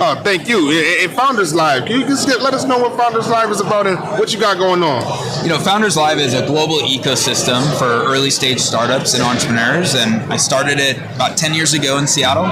Oh, thank you. And Founders Live, can you just let us know what Founders Live is about and what you got going on? Founders Live is a global ecosystem for early stage startups and entrepreneurs, and I started it about 10 years ago in Seattle.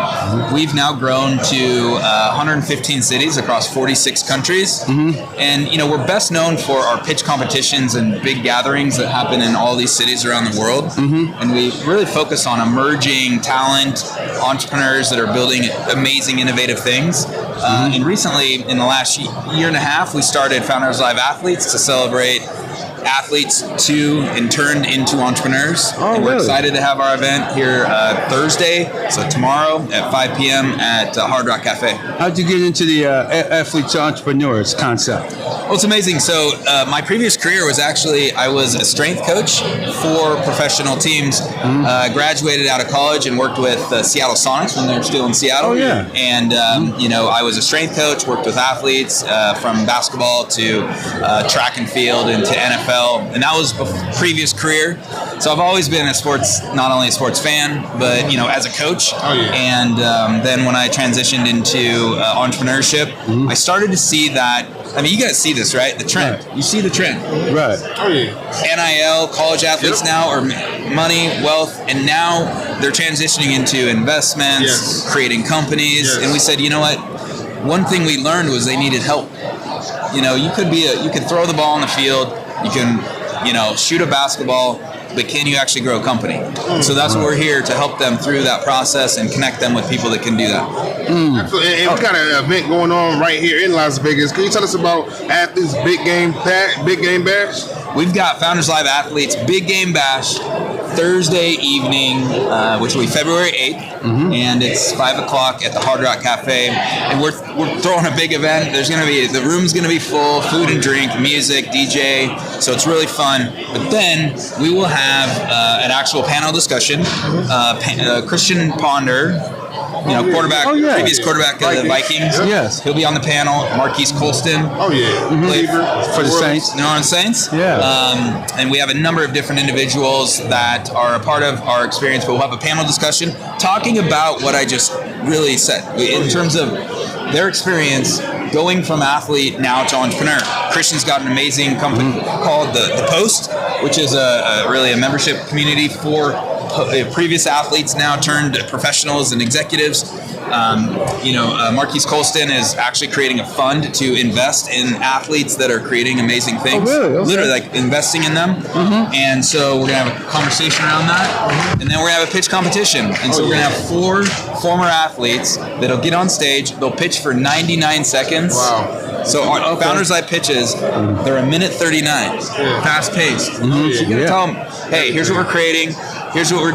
We've now grown to 115 cities across 46 countries, and we're best known for our pitch competitions and big gatherings that happen in all these cities around the world. And we really focus on emerging talent, entrepreneurs that are building amazing, innovative things. And recently, in the last year and a half, we started Founders Live Athletes to celebrate athletes and turned into entrepreneurs. And we're excited to have our event here Thursday, so tomorrow at 5 p.m. at Hard Rock Cafe. How'd you get into the athlete to entrepreneurs concept? Well, it's amazing. So my previous career was I was a strength coach for professional teams. Graduated out of college and worked with the Seattle Sonics when they were still in Seattle. And I was a strength coach, worked with athletes from basketball to track and field and to NFL. And that was a previous career. So I've always been not only a sports fan, but as a coach. And then when I transitioned into entrepreneurship, I started to see that. You guys see this, right? The trend. You see the trend. Right. NIL, college athletes now are money, wealth, and now they're transitioning into investments, creating companies. And we said, you know what? One thing we learned was they needed help. You could throw the ball on the field, you can, shoot a basketball, but can you actually grow a company? So that's what we're here to help them through that process and connect them with people that can do that. Absolutely. And we got an event going on right here in Las Vegas. Can you tell us about Athletes Big Game Bash? We've got Founders Live Athletes Big Game Bash Thursday evening, which will be February 8th, and it's 5 o'clock at the Hard Rock Cafe. And we're throwing a big event. The room's gonna be full, food and drink, music, DJ. So it's really fun. But then we will have an actual panel discussion. Christian Ponder, quarterback, previous quarterback of the Vikings. Yes. He'll be on the panel. Marquise Colston. Played for the Saints. New Orleans Saints. And we have a number of different individuals that are a part of our experience, but we'll have a panel discussion talking about what I just really said in terms of their experience going from athlete now to entrepreneur. Christian's got an amazing company called The Post, which is really a membership community for previous athletes now turned professionals and executives. Marquise Colston is actually creating a fund to invest in athletes that are creating amazing things. Literally like investing in them. And so we're going to have a conversation around that. And then we're going to have a pitch competition. And so we're going to have 4 former athletes that'll get on stage. They'll pitch for 99 seconds. Wow. So our Founders Live pitches, they're a minute 39, fast paced. So you're going to tell them, hey, here's what we're creating. Here's what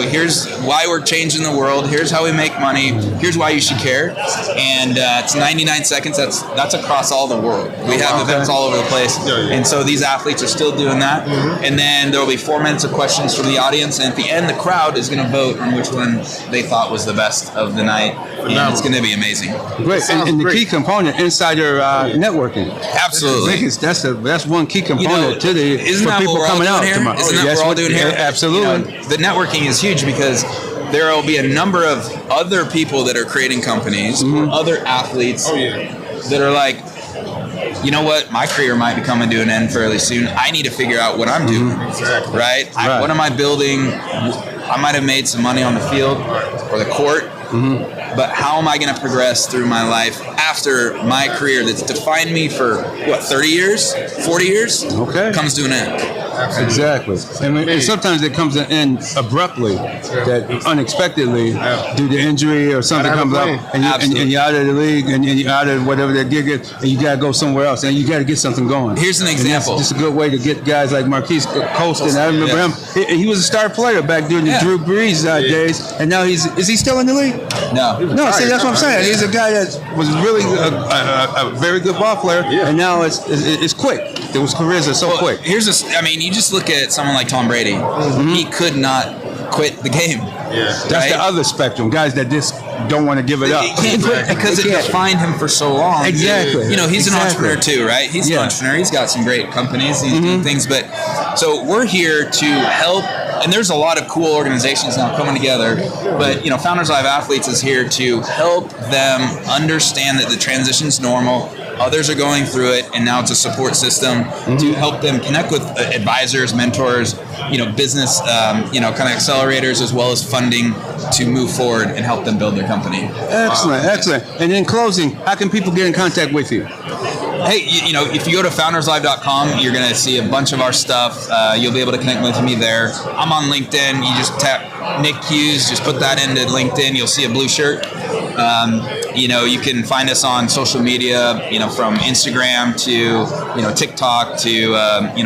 here's why we're changing the world. Here's how we make money. Here's why you should care. And it's 99 seconds. That's across all the world. We have events all over the place. And so these athletes are still doing that. And then there will be 4 minutes of questions from the audience. And at the end, the crowd is going to vote on which one they thought was the best of the night. And it's going to be amazing. Great. And the key component, insider networking. Absolutely. That's one key component to the isn't that people what we're all coming doing out here? tomorrow. Isn't that what we're all doing here? Absolutely. The networking is huge because there will be a number of other people that are creating companies, other athletes that are like, you know what, my career might be coming to an end fairly soon. I need to figure out what I'm doing, right? What am I building? I might have made some money on the field or the court, but how am I going to progress through my life after my career that's defined me for, 30 years, 40 years, comes to an end? Exactly. And sometimes it comes to an end abruptly, that unexpectedly, due to injury or something comes up, and you're out of the league, and you're out of whatever that gig is, and you got to go somewhere else, and you got to get something going. Here's an example. It's just a good way to get guys like Marquise Colston. I remember him. He was a star player back during the Drew Brees days, and now is he still in the league? No. See, that's what I'm saying. He's a guy that was really a very good ball player, and now it's quick. His careers are so quick. You just look at someone like Tom Brady. He could not quit the game. That's the other spectrum. Guys that just don't want to give it up. Because it defined him for so long. Exactly. He's an entrepreneur too, right? He's an entrepreneur. He's got some great companies. He's doing things. But so we're here to help and there's a lot of cool organizations now coming together. But Founders Live Athletes is here to help them understand that the transition's normal. Others are going through it, and now it's a support system to help them connect with advisors, mentors, business, kind of accelerators, as well as funding to move forward and help them build their company. Excellent. And in closing, how can people get in contact with you? Hey, if you go to founderslive.com, you're going to see a bunch of our stuff. You'll be able to connect with me there. I'm on LinkedIn. You just tap Nick Hughes, just put that into LinkedIn. You'll see a blue shirt. You can find us on social media, from Instagram to, TikTok to,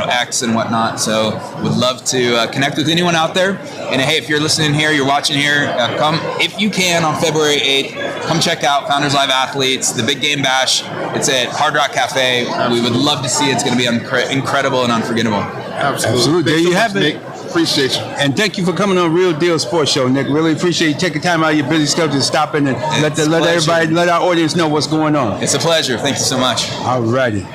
X and whatnot. So would love to connect with anyone out there. And hey, if you're listening here, you're watching here, come, if you can, on February 8th, come check out Founders Live Athletes, the Big Game Bash. It's at Hard Rock Cafe. We would love to see it. It's going to be incredible and unforgettable. Absolutely. There you have it. Nick. Appreciate you. And thank you for coming on Real Deal Sports Show, Nick. Really appreciate you taking time out of your busy schedule to stop in and let our audience know what's going on. It's a pleasure. Thank you so much. All righty.